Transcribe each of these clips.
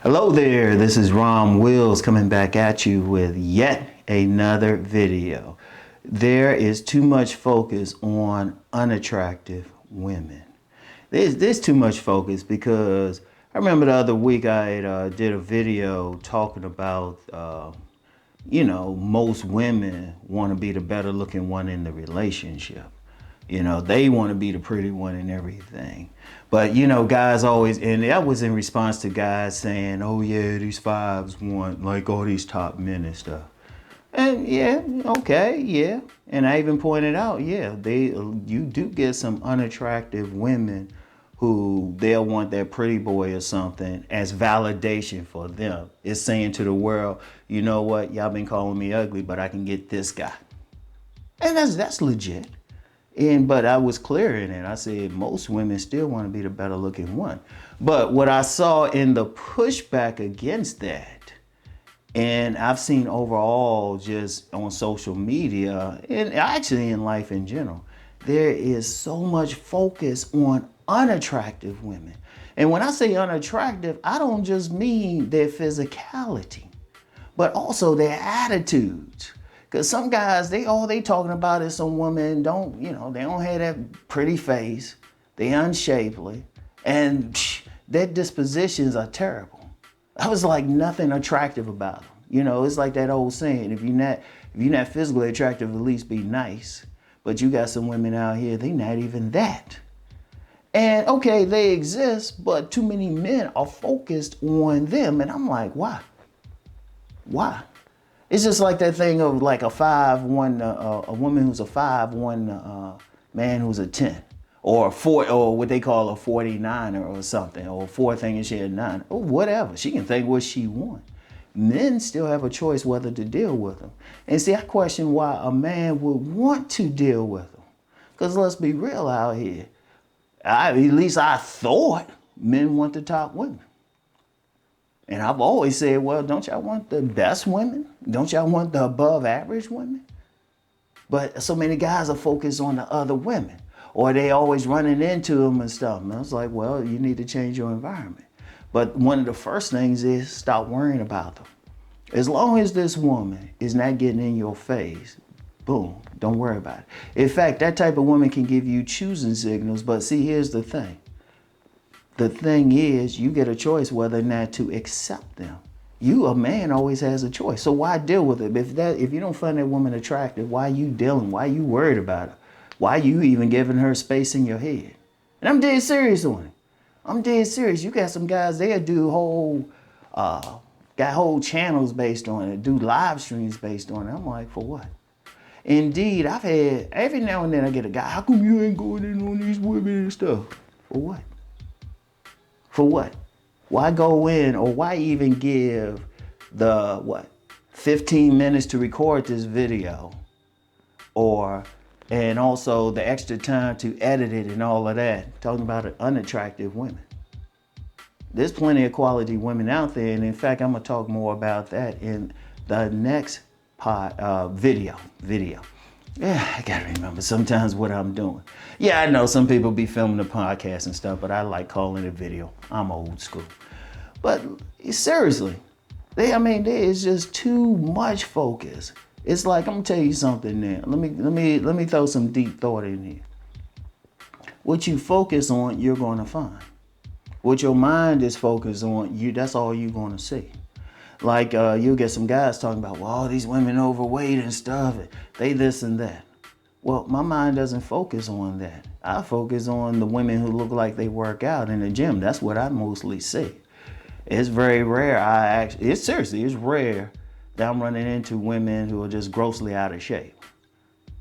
Hello there, this is Rom Wills coming back at you with yet another video. There is too much focus on unattractive women. There's too much focus because I remember the other week I did a video talking about, most women want to be the better looking one in the relationship. They want to be the pretty one and everything. But, guys always, and that was in response to guys saying, oh yeah, these fives want like all these top men and stuff. And yeah, okay, yeah. And I even pointed out, yeah, you do get some unattractive women who they'll want that pretty boy or something as validation for them. It's saying to the world, you know what, y'all been calling me ugly, but I can get this guy. And that's legit. But I was clear in it. I said most women still want to be the better looking one. But what I saw in the pushback against that, and I've seen overall just on social media and actually in life in general, there is so much focus on unattractive women. And when I say unattractive, I don't just mean their physicality, but also their attitudes. Because some guys, all they talking about is some women they don't have that pretty face, they unshapely, and their dispositions are terrible. I was like nothing attractive about them. It's like that old saying, if you're not physically attractive, at least be nice. But you got some women out here, they not even that. And okay, they exist, but too many men are focused on them. And I'm like, why? Why? It's just like that thing of like a 5'1", a woman who's a 5'1", man who's a 10, or what they call a 49er or something, or 4 thinking she a 9, or whatever. She can think what she wants. Men still have a choice whether to deal with them. And see, I question why a man would want to deal with them. Because let's be real out here. At least I thought men want the top women. And I've always said, well, don't y'all want the best women? Don't y'all want the above average women? But so many guys are focused on the other women, or they always running into them and stuff. And I was like, well, you need to change your environment. But one of the first things is stop worrying about them. As long as this woman is not getting in your face, boom, don't worry about it. In fact, that type of woman can give you choosing signals. But see, here's the thing. The thing is, you get a choice whether or not to accept them. You, a man, always has a choice. So why deal with it? If you don't find that woman attractive, why are you dealing? Why are you worried about her? Why are you even giving her space in your head? And I'm dead serious on it. I'm dead serious. You got some guys, they'll do got whole channels based on it, do live streams based on it. I'm like, for what? Indeed, I've had, every now and then I get a guy, how come you ain't going in on these women and stuff? For what? For what? Why go in, or why even give the 15 minutes to record this video, and also the extra time to edit it and all of that, talking about unattractive women. There's plenty of quality women out there, and in fact, I'm gonna talk more about that in the next video. Yeah, I gotta remember sometimes what I'm doing. Yeah, I know some people be filming the podcast and stuff, but I like calling it video. I'm old school. But seriously, there is just too much focus. It's like, I'm gonna tell you something now. Let me throw some deep thought in here. What you focus on, you're gonna find. What your mind is focused on, that's all you're gonna see. Like you'll get some guys talking about, well, all these women overweight and stuff, and they this and that. Well, my mind doesn't focus on that. I focus on the women who look like they work out in the gym. That's what I mostly see. It's very rare. It's rare that I'm running into women who are just grossly out of shape.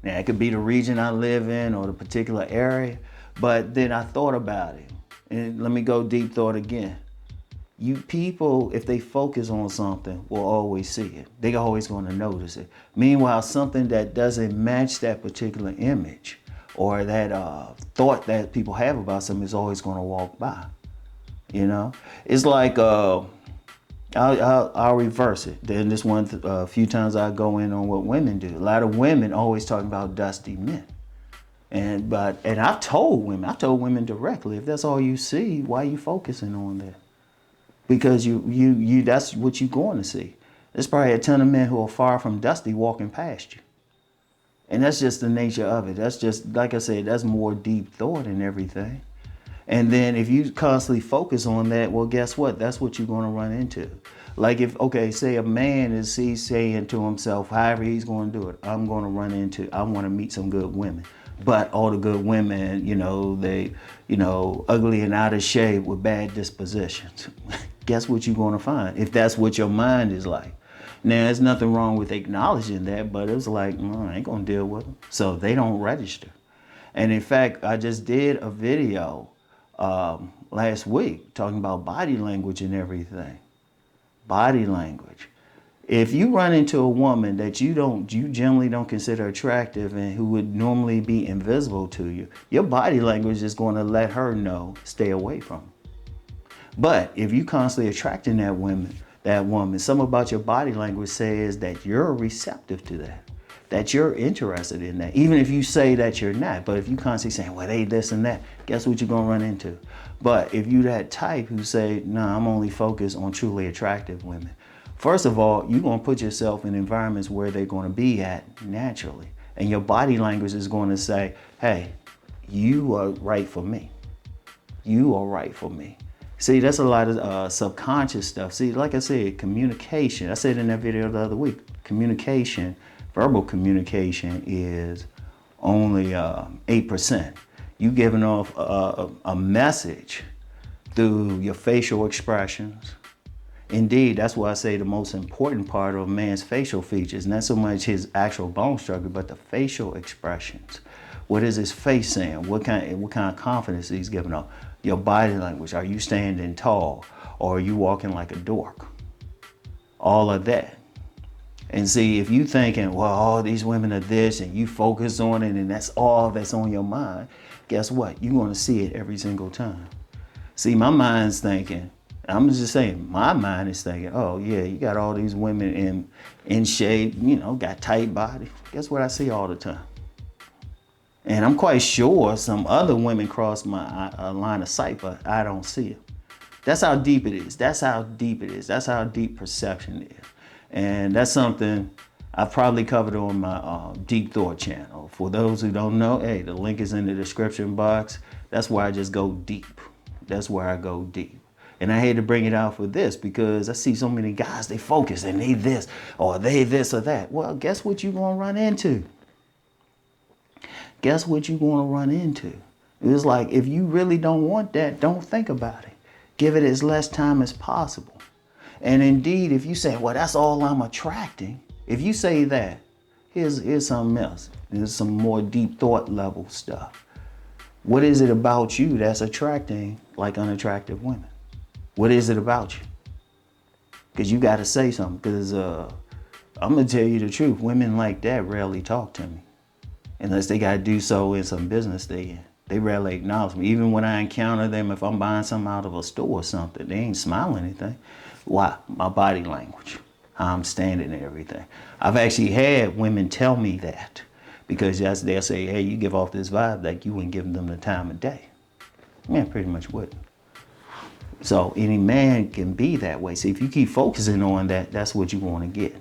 Now, it could be the region I live in or the particular area, but then I thought about it. And let me go deep thought again. You people, if they focus on something, will always see it. They're always going to notice it. Meanwhile, something that doesn't match that particular image or that thought that people have about something is always going to walk by. It's like I'll reverse it. Then this one, a few times I go in on what women do. A lot of women always talking about dusty men. And I've told women directly, if that's all you see, why are you focusing on that? because that's what you're going to see. There's probably a ton of men who are far from dusty walking past you. And that's just the nature of it. That's just, like I said, that's more deep thought and everything. And then if you constantly focus on that, well, guess what? That's what you're going to run into. Like if, okay, say a man is he's saying to himself, however he's going to do it, I want to meet some good women. But all the good women, they, ugly and out of shape with bad dispositions. Guess what you're going to find if that's what your mind is like. Now, there's nothing wrong with acknowledging that, but it's like, I ain't going to deal with them. So they don't register. And in fact, I just did a video last week talking about body language and everything. Body language. If you run into a woman that you generally don't consider attractive and who would normally be invisible to you, your body language is going to let her know, stay away from her. But if you constantly attracting that woman, something about your body language says that you're receptive to that you're interested in that. Even if you say that you're not, but if you constantly saying, well, they this and that, guess what you're going to run into? But if you that type who say, no, I'm only focused on truly attractive women, first of all, you're going to put yourself in environments where they're going to be at naturally. And your body language is going to say, hey, you are right for me. You are right for me. See, that's a lot of subconscious stuff. See, like I said, communication. I said in that video the other week, verbal communication is only 8%. You giving off a message through your facial expressions. Indeed, that's why I say the most important part of a man's facial features, not so much his actual bone structure, but the facial expressions. What is his face saying? What kind of confidence he's giving off? Your body language. Are you standing tall? Or are you walking like a dork? All of that. And see, if you thinking, well, all these women are this, and you focus on it, and that's all that's on your mind, guess what? You're going to see it every single time. See, my mind's thinking, I'm just saying, my mind is thinking, oh yeah, you got all these women in shape, got tight body. Guess what I see all the time? And I'm quite sure some other women cross my line of sight, but I don't see it. That's how deep it is. That's how deep it is. That's how deep perception is. And that's something I've probably covered on my Deep Thought channel. For those who don't know, hey, the link is in the description box. That's where I just go deep. That's where I go deep. And I hate to bring it out for this because I see so many guys, they focus and they this or they this or that. Well, guess what you're going to run into? Guess what you're going to run into? It's like, if you really don't want that, don't think about it. Give it as less time as possible. And indeed, if you say, well, that's all I'm attracting. If you say that, here's something else. There's some more deep thought level stuff. What is it about you that's attracting like unattractive women? What is it about you? Because you got to say something. Because I'm going to tell you the truth. Women like that rarely talk to me. Unless they got to do so in some business they in. They rarely acknowledge me. Even when I encounter them, if I'm buying something out of a store or something, they ain't smiling anything. Why? My body language. How I'm standing and everything. I've actually had women tell me that. Because they'll say, hey, you give off this vibe like you wouldn't give them the time of day. Man, pretty much wouldn't. So any man can be that way. See, if you keep focusing on that, that's what you want to get.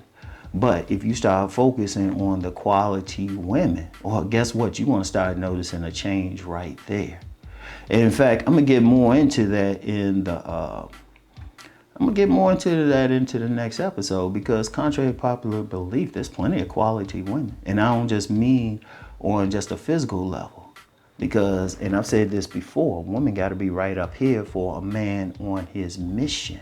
But if you start focusing on the quality women, well, guess what? You're going to start noticing a change right there. And in fact, I'm going to get more into that into the next episode, because contrary to popular belief, there's plenty of quality women. And I don't just mean on just a physical level. Because, and I've said this before, a woman got to be right up here for a man on his mission.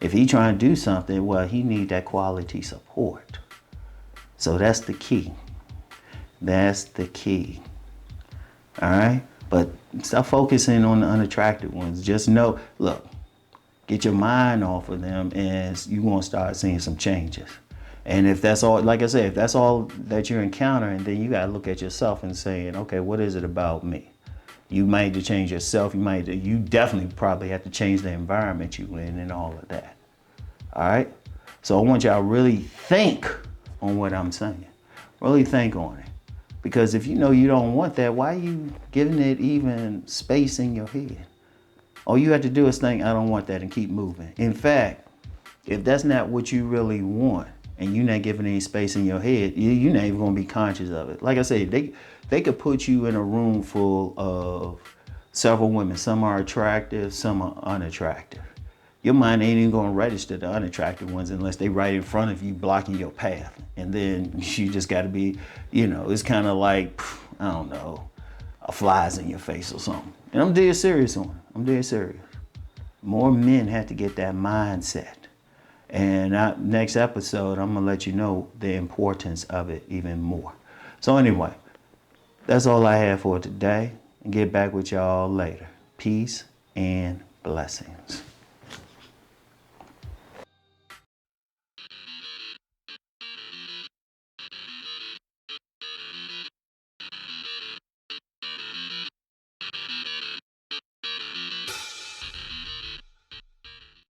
If he trying to do something, well, he need that quality support. So that's the key. That's the key. All right? But stop focusing on the unattractive ones. Just know, look, get your mind off of them and you're going to start seeing some changes. And if that's all, like I said, if that's all that you're encountering, then you got to look at yourself and saying, okay, what is it about me? You might need to change yourself. You definitely probably have to change the environment you in and all of that. All right? So I want y'all to really think on what I'm saying. Really think on it. Because if you know you don't want that, why are you giving it even space in your head? All you have to do is think, I don't want that, and keep moving. In fact, if that's not what you really want, and you're not giving any space in your head, you're not even gonna be conscious of it. Like I said, they could put you in a room full of several women. Some are attractive, some are unattractive. Your mind ain't even gonna register the unattractive ones unless they right in front of you, blocking your path. And then you just gotta be, it's kind of like, I don't know, flies in your face or something. And I'm dead serious on it. I'm dead serious. More men have to get that mindset. And next episode, I'm gonna let you know the importance of it even more. So anyway, that's all I have for today. And get back with y'all later. Peace and blessings.